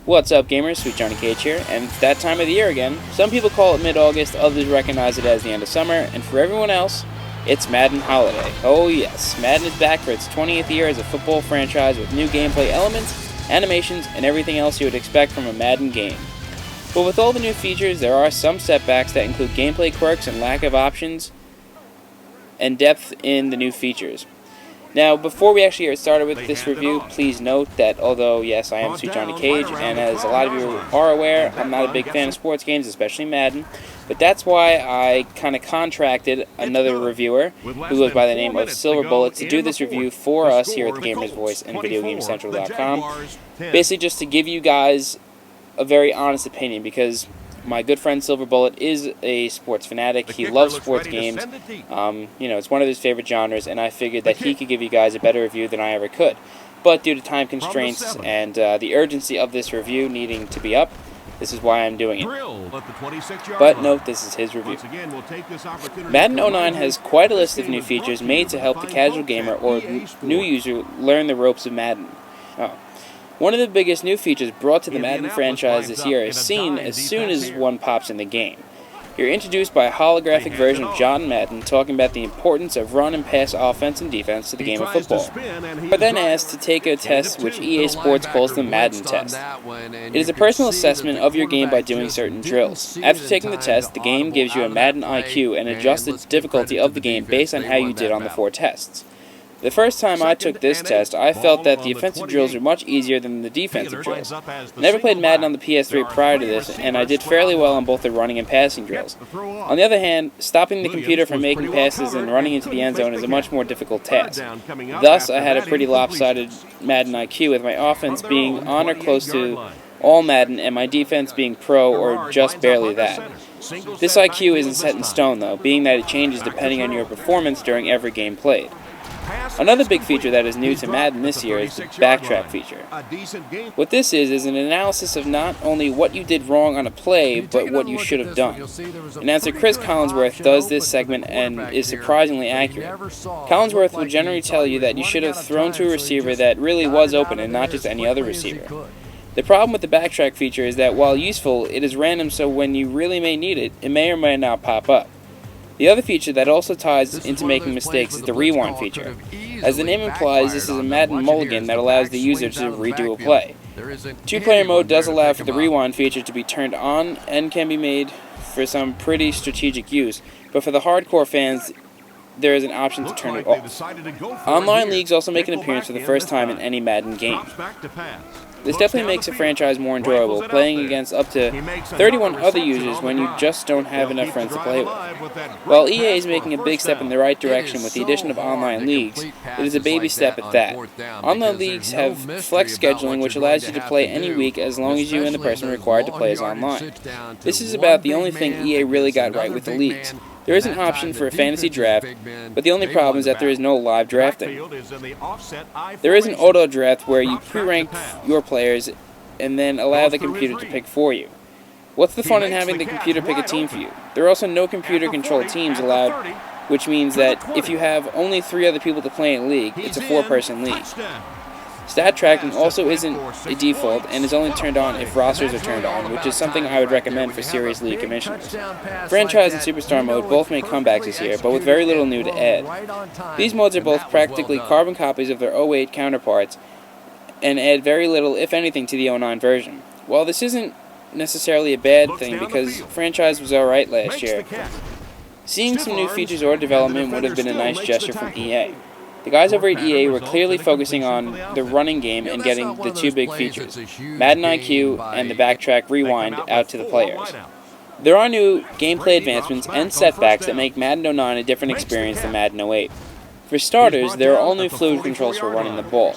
What's up, gamers? Sweet Johnny Cage here, and it's that time of the year again. Some people call it mid-August, others recognize it as the end of summer, and for everyone else, it's Madden Holiday. Oh yes, Madden is back for its 20th year as a football franchise with new gameplay elements, animations, and everything else you would expect from a Madden game. But with all the new features, there are some setbacks that include gameplay quirks and lack of options and depth in the new features. Now, before we actually get started with this review, please note that although, yes, I am Sweet Johnny Cage, and as a lot of you are aware, I'm not a big fan of sports games, especially Madden, but that's why I kind of contracted another reviewer, who goes by the name of Silver Bullet, to do this review for us here at The Gamer's Voice and VideoGameCentral.com, basically just to give you guys a very honest opinion, because my good friend Silver Bullet is a sports fanatic. He loves sports games. It's one of his favorite genres, and I figured that he could give you guys a better review than I ever could. But due to time constraints and the urgency of this review needing to be up, this is why I'm doing it. But note, this is his review. Madden 09 has quite a list of new features made to help the casual gamer or new user learn the ropes of Madden. One of the biggest new features brought to the Madden franchise this year is seen as soon as one pops in the game. You're introduced by a holographic version of John Madden talking about the importance of run and pass offense and defense to the game of football. You're then asked to take a test which EA Sports calls the Madden Test. It is a personal assessment of your game by doing certain drills. After taking the test, the game gives you a Madden IQ and adjusts the difficulty of the game based on how you did on the 4 tests. The first time I took this test, I felt that the offensive drills were much easier than the defensive drills. I never played Madden on the PS3 prior to this, and I did fairly well on both the running and passing drills. On the other hand, stopping the computer from making passes and running into the end zone is a much more difficult task. Thus, I had a pretty lopsided Madden IQ, with my offense being on or close to all Madden and my defense being pro or just barely that. This IQ isn't set in stone though, being that it changes depending on your performance during every game played. Another big feature that is new to Madden this year is the backtrack feature. What this is an analysis of not only what you did wrong on a play, but what you should have done. Announcer Chris Collinsworth does this segment and is surprisingly accurate. Collinsworth will generally tell you that you should have thrown to a receiver that really was open and not just any other receiver. The problem with the backtrack feature is that while useful, it is random, so when you really may need it, it may or may not pop up. The other feature that also ties into making mistakes is the rewind feature. As the name implies, this is a Madden mulligan that allows the user to redo a play. Two-player mode does allow for the rewind feature to be turned on and can be made for some pretty strategic use, but for the hardcore fans, there is an option to turn it off. Online leagues also make an appearance for the first time in any Madden game. This definitely makes a franchise more enjoyable, playing against up to 31 other users when you just don't have enough friends to play with. While EA is making a big step in the right direction with the addition of online leagues, it is a baby step at that. Online leagues have flex scheduling, which allows you to play any week as long as you and the person required to play is online. This is about the only thing EA really got right with the leagues. There is an option for a fantasy draft, but the only problem is that there is no live drafting. There is an auto draft where you pre-rank your players and then allow the computer to pick for you. What's the fun in having the computer pick a team for you? There are also no computer-controlled teams allowed, which means that if you have only 3 other people to play in a league, it's a 4-person league. Stat tracking also isn't a default and is only turned on if rosters are turned on, which is something I would recommend for serious league commissioners. Franchise and Superstar mode both make comebacks this year, but with very little new to add. These modes are both practically carbon copies of their 08 counterparts and add very little, if anything, to the 09 version. While this isn't necessarily a bad thing because Franchise was alright last year, seeing some new features or development would have been a nice gesture from EA. The guys over at EA were clearly focusing on the running game and getting the 2 big features, Madden IQ and the backtrack rewind, out to the players. There are new gameplay advancements and setbacks that make Madden 09 a different experience than Madden 08. For starters, there are all new fluid controls for running the ball.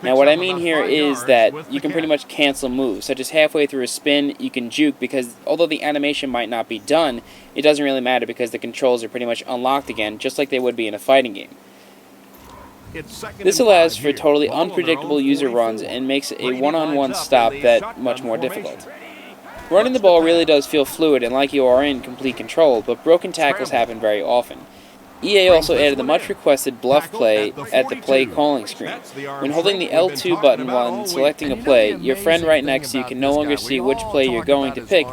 Now what I mean here is that you can pretty much cancel moves, such as halfway through a spin, you can juke because although the animation might not be done, it doesn't really matter because the controls are pretty much unlocked again, just like they would be in a fighting game. This allows for totally unpredictable user runs and makes a one-on-one stop that much more difficult. Running the ball really does feel fluid and like you are in complete control, but broken tackles happen very often. EA also added the much-requested bluff play at the play calling screen. When holding the L2 button while selecting a play, your friend right next to you can no longer see which play you're going to pick,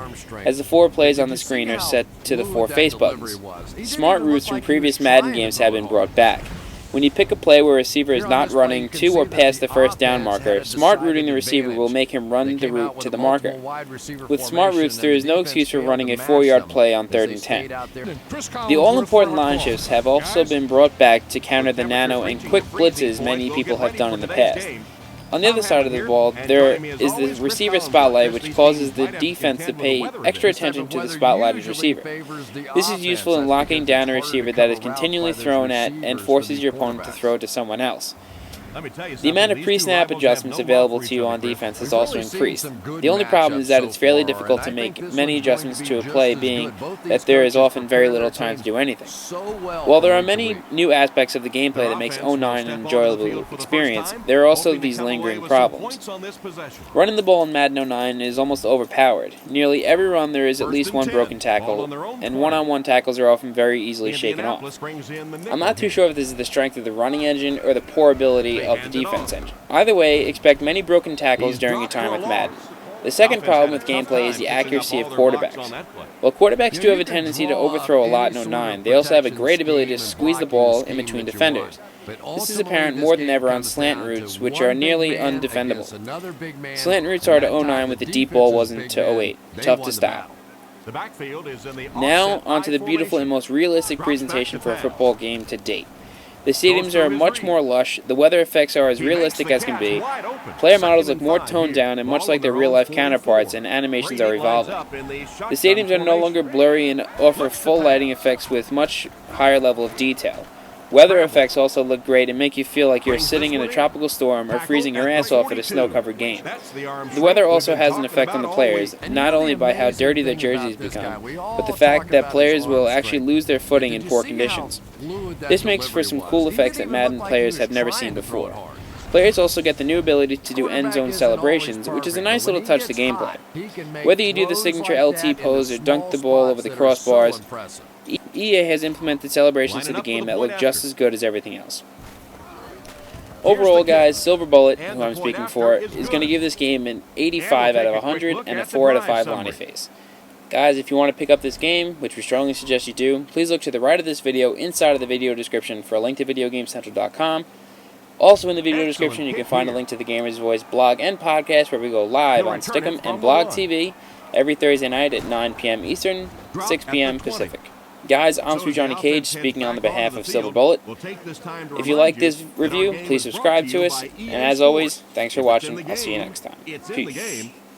as the 4 plays on the screen are set to the 4 face buttons. Smart routes from previous Madden games have been brought back. When you pick a play where a receiver is not running to or past the first down marker, smart routing the receiver will make him run the route to the marker. With smart routes, there is no excuse for running a 4-yard play on 3rd and 10. The all-important line shifts have also been brought back to counter the nano and quick blitzes many people have done in the past. On the other side of the ball, there is the receiver spotlight, which causes the defense to pay extra attention to the spotlighted receiver. This is useful in locking down a receiver that is continually thrown at and forces your opponent to throw to someone else. The amount of pre-snap adjustments available to you on defense has also increased. The only problem is that it's fairly difficult to make many adjustments to a play, being that there is often very little time to do anything. While there are many new aspects of the gameplay that makes 09 an enjoyable experience, there are also these lingering problems. Running the ball in Madden 09 is almost overpowered. Nearly every run there is at least one broken tackle, and one-on-one tackles are often very easily shaken off. I'm not too sure if this is the strength of the running engine or the poor ability of the defense engine. Either way, expect many broken tackles during your time with Madden. The second problem with gameplay is the accuracy of quarterbacks. While quarterbacks do have a tendency to overthrow a lot in 09, they also have a great ability to squeeze the ball in between defenders. This is apparent more than ever on slant routes, which are nearly undefendable. Slant routes are to 09 what the deep ball wasn't to 08. Tough to stop. Now, onto the beautiful and most realistic presentation for a football game to date. The stadiums are much more lush, the weather effects are as realistic as can be, player models look more toned down and much like their real-life counterparts, and animations are evolving. The stadiums are no longer blurry and offer full lighting effects with much higher level of detail. Weather effects also look great and make you feel like you're sitting in a tropical storm or freezing your ass off at a snow-covered game. The weather also has an effect on the players, not only by how dirty their jerseys become, but the fact that players will actually lose their footing in poor conditions. This makes for some cool effects that Madden players have never seen before. Players also get the new ability to do end zone celebrations, which is a nice little touch to gameplay. Whether you do the signature LT pose or dunk the ball over the crossbars, EA has implemented celebrations to the game that look just as good as everything else. Overall, guys, Silver Bullet, who I'm speaking for, is going to give this game an 85 out of 100 and a 4 out of 5 Lonnie face. Guys, if you want to pick up this game, which we strongly suggest you do, please look to the right of this video inside of the video description for a link to VideoGameCentral.com. Also in the video description, you can find a link to the Gamer's Voice blog and podcast where we go live on Stick'em and Blog TV every Thursday night at 9 p.m. Eastern, 6 p.m. Pacific. Guys, I'm Sweet Johnny Cage speaking on the behalf of Silver Bullet. If you like this review, please subscribe to us. And as always, thanks for watching. I'll see you next time. Peace.